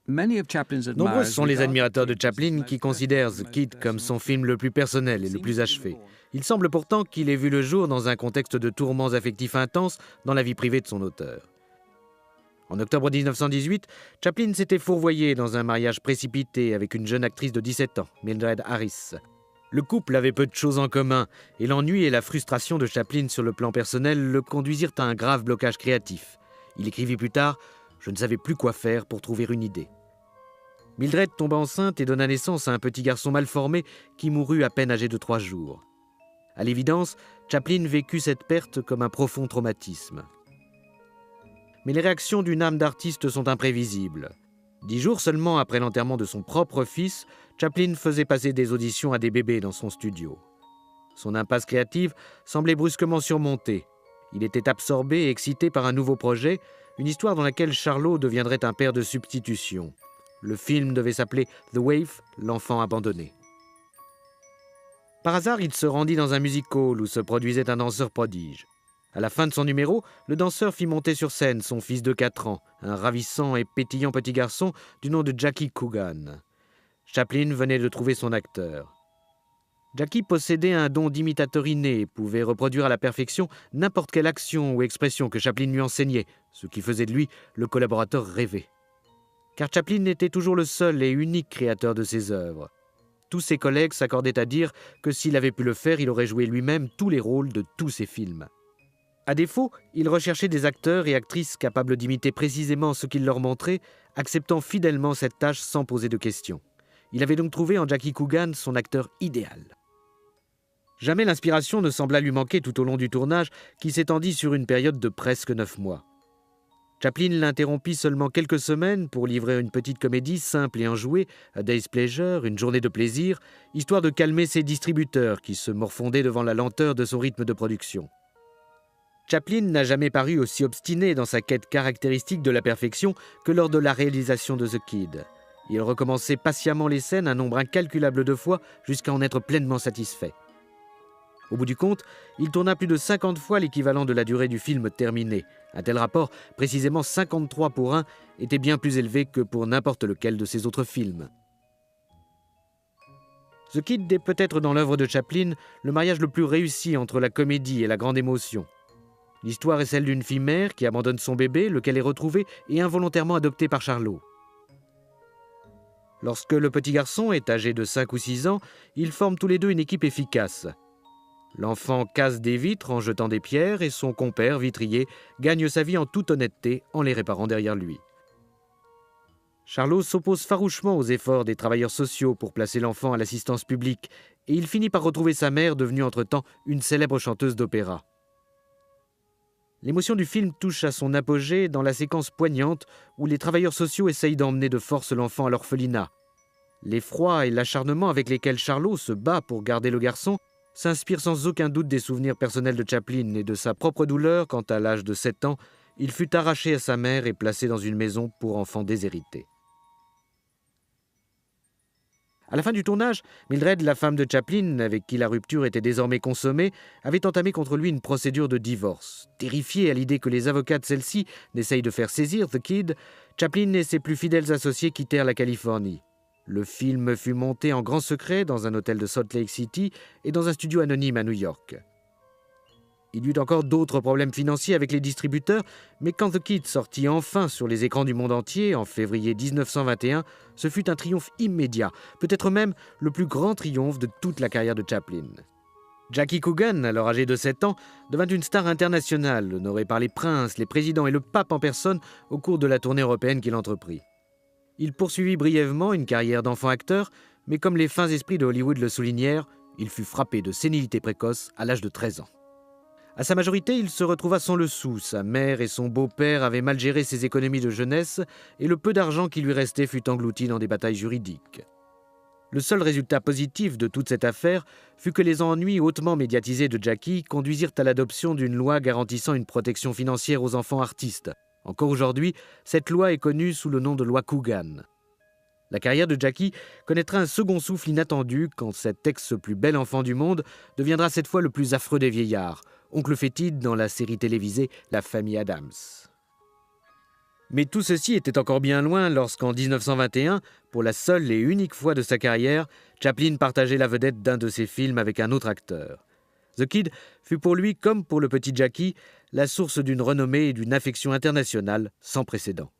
Nombreux sont les admirateurs de Chaplin qui considèrent The Kid comme son film le plus personnel et le plus achevé. Il semble pourtant qu'il ait vu le jour dans un contexte de tourments affectifs intenses dans la vie privée de son auteur. En octobre 1918, Chaplin s'était fourvoyé dans un mariage précipité avec une jeune actrice de 17 ans, Mildred Harris. Le couple avait peu de choses en commun, et l'ennui et la frustration de Chaplin sur le plan personnel le conduisirent à un grave blocage créatif. Il écrivit plus tard « Je ne savais plus quoi faire pour trouver une idée ». Mildred tomba enceinte et donna naissance à un petit garçon mal formé qui mourut à peine âgé de 3 jours. À l'évidence, Chaplin vécut cette perte comme un profond traumatisme. Mais les réactions d'une âme d'artiste sont imprévisibles. 10 jours seulement après l'enterrement de son propre fils, Chaplin faisait passer des auditions à des bébés dans son studio. Son impasse créative semblait brusquement surmontée. Il était absorbé et excité par un nouveau projet, une histoire dans laquelle Charlot deviendrait un père de substitution. Le film devait s'appeler The Waif, l'enfant abandonné. Par hasard, il se rendit dans un music-hall où se produisait un danseur prodige. À la fin de son numéro, le danseur fit monter sur scène son fils de 4 ans, un ravissant et pétillant petit garçon du nom de Jackie Coogan. Chaplin venait de trouver son acteur. Jackie possédait un don d'imitateur inné et pouvait reproduire à la perfection n'importe quelle action ou expression que Chaplin lui enseignait, ce qui faisait de lui le collaborateur rêvé. Car Chaplin était toujours le seul et unique créateur de ses œuvres. Tous ses collègues s'accordaient à dire que s'il avait pu le faire, il aurait joué lui-même tous les rôles de tous ses films. À défaut, il recherchait des acteurs et actrices capables d'imiter précisément ce qu'il leur montrait, acceptant fidèlement cette tâche sans poser de questions. Il avait donc trouvé en Jackie Coogan son acteur idéal. Jamais l'inspiration ne sembla lui manquer tout au long du tournage, qui s'étendit sur une période de presque 9 mois. Chaplin l'interrompit seulement quelques semaines pour livrer une petite comédie simple et enjouée, A Day's Pleasure, une journée de plaisir, histoire de calmer ses distributeurs qui se morfondaient devant la lenteur de son rythme de production. Chaplin n'a jamais paru aussi obstiné dans sa quête caractéristique de la perfection que lors de la réalisation de The Kid. Il recommençait patiemment les scènes un nombre incalculable de fois jusqu'à en être pleinement satisfait. Au bout du compte, il tourna plus de 50 fois l'équivalent de la durée du film terminé. Un tel rapport, précisément 53 pour 1, était bien plus élevé que pour n'importe lequel de ses autres films. The Kid est peut-être dans l'œuvre de Chaplin le mariage le plus réussi entre la comédie et la grande émotion. L'histoire est celle d'une fille mère qui abandonne son bébé, lequel est retrouvé et involontairement adopté par Charlot. Lorsque le petit garçon est âgé de 5 ou 6 ans, ils forment tous les deux une équipe efficace. L'enfant casse des vitres en jetant des pierres et son compère, vitrier, gagne sa vie en toute honnêteté en les réparant derrière lui. Charlot s'oppose farouchement aux efforts des travailleurs sociaux pour placer l'enfant à l'assistance publique et il finit par retrouver sa mère, devenue entre-temps une célèbre chanteuse d'opéra. L'émotion du film touche à son apogée dans la séquence poignante où les travailleurs sociaux essayent d'emmener de force l'enfant à l'orphelinat. L'effroi et l'acharnement avec lesquels Charlot se bat pour garder le garçon s'inspire sans aucun doute des souvenirs personnels de Chaplin et de sa propre douleur quand, à l'âge de 7 ans, il fut arraché à sa mère et placé dans une maison pour enfants déshérités. À la fin du tournage, Mildred, la femme de Chaplin, avec qui la rupture était désormais consommée, avait entamé contre lui une procédure de divorce. Terrifié à l'idée que les avocats de celle-ci n'essayent de faire saisir The Kid, Chaplin et ses plus fidèles associés quittèrent la Californie. Le film fut monté en grand secret dans un hôtel de Salt Lake City et dans un studio anonyme à New York. Il y eut encore d'autres problèmes financiers avec les distributeurs, mais quand The Kid sortit enfin sur les écrans du monde entier en février 1921, ce fut un triomphe immédiat, peut-être même le plus grand triomphe de toute la carrière de Chaplin. Jackie Coogan, alors âgé de 7 ans, devint une star internationale, honorée par les princes, les présidents et le pape en personne au cours de la tournée européenne qu'il entreprit. Il poursuivit brièvement une carrière d'enfant acteur, mais comme les fins esprits de Hollywood le soulignèrent, il fut frappé de sénilité précoce à l'âge de 13 ans. À sa majorité, il se retrouva sans le sou. Sa mère et son beau-père avaient mal géré ses économies de jeunesse et le peu d'argent qui lui restait fut englouti dans des batailles juridiques. Le seul résultat positif de toute cette affaire fut que les ennuis hautement médiatisés de Jackie conduisirent à l'adoption d'une loi garantissant une protection financière aux enfants artistes. Encore aujourd'hui, cette loi est connue sous le nom de loi Coogan. La carrière de Jackie connaîtra un second souffle inattendu quand cet ex-plus bel enfant du monde deviendra cette fois le plus affreux des vieillards, oncle fétide dans la série télévisée La Famille Addams. Mais tout ceci était encore bien loin lorsqu'en 1921, pour la seule et unique fois de sa carrière, Chaplin partageait la vedette d'un de ses films avec un autre acteur. The Kid fut pour lui, comme pour le petit Jackie, la source d'une renommée et d'une affection internationale sans précédent.